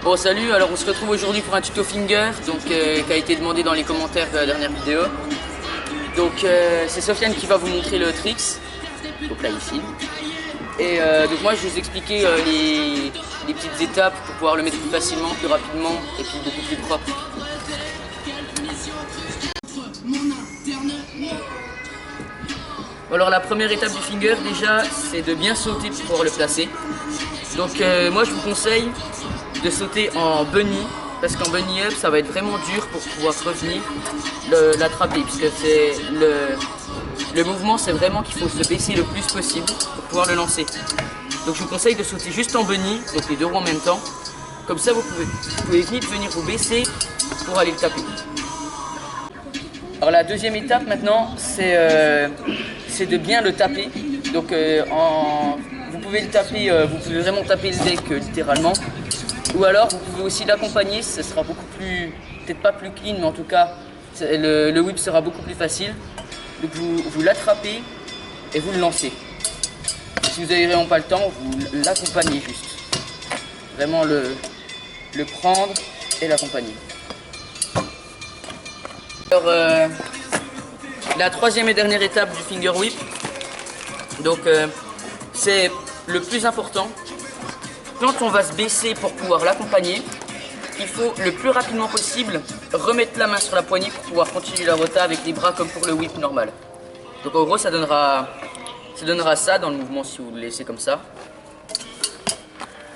Bon salut, alors on se retrouve aujourd'hui pour un tuto finger donc, qui a été demandé dans les commentaires de la dernière vidéo. Donc c'est Sofiane qui va vous montrer le tricks, donc là ici. Et donc moi je vais vous expliquer les petites étapes pour pouvoir le mettre plus facilement, plus rapidement et puis beaucoup plus propre. Alors la première étape du finger déjà c'est de bien sauter pour pouvoir le placer. Donc moi je vous conseille de sauter en bunny parce qu'en bunny up ça va être vraiment dur pour pouvoir revenir l'attraper puisque c'est le mouvement c'est vraiment qu'il faut se baisser le plus possible pour pouvoir le lancer. Donc je vous conseille de sauter juste en bunny, donc les deux roues en même temps. Comme ça vous pouvez vite venir vous baisser pour aller le taper. Alors la deuxième étape maintenant c'est de bien le taper. Donc vous pouvez le taper, vous pouvez vraiment taper le deck littéralement. Ou alors vous pouvez aussi l'accompagner, ce sera beaucoup plus, peut-être pas plus clean, mais en tout cas le whip sera beaucoup plus facile. Donc vous l'attrapez et vous le lancez. Si vous n'avez vraiment pas le temps, vous l'accompagnez juste. Vraiment le prendre et l'accompagner. Alors la troisième et dernière étape du finger whip, donc c'est le plus important. Quand on va se baisser pour pouvoir l'accompagner, il faut le plus rapidement possible remettre la main sur la poignée pour pouvoir continuer la rota avec les bras comme pour le whip normal. Donc en gros ça donnera ça dans le mouvement si vous le laissez comme ça.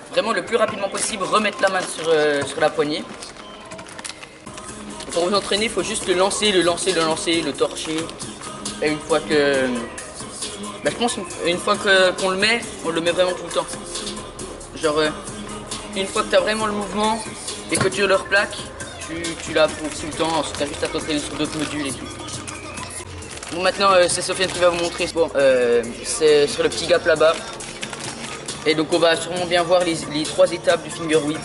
Vraiment le plus rapidement possible remettre la main sur la poignée. Pour vous entraîner il faut juste le lancer, le torcher. Et une fois que... je pense une fois qu'on le met, on le met vraiment tout le temps. Genre, une fois que tu as vraiment le mouvement et que tu le replaques, tu l'as pour tout le temps, ensuite tu as juste à t'entraîner sur d'autres modules et tout. Bon maintenant c'est Sofiane qui va vous montrer, bon, c'est sur le petit gap là-bas. Et donc on va sûrement bien voir les trois étapes du finger whip.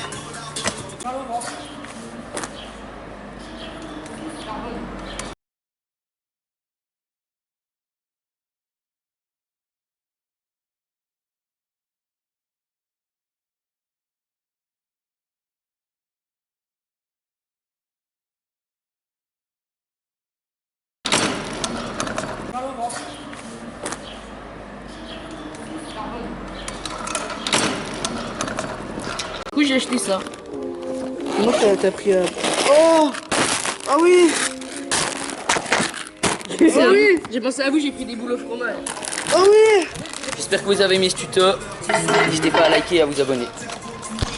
Du coup j'ai acheté ça. Moi t'as pris Oh. Ah oui. J'ai pensé à vous, j'ai pris des boules au fromage. Ah oui. J'espère que vous avez aimé ce tuto. N'hésitez pas à liker et à vous abonner.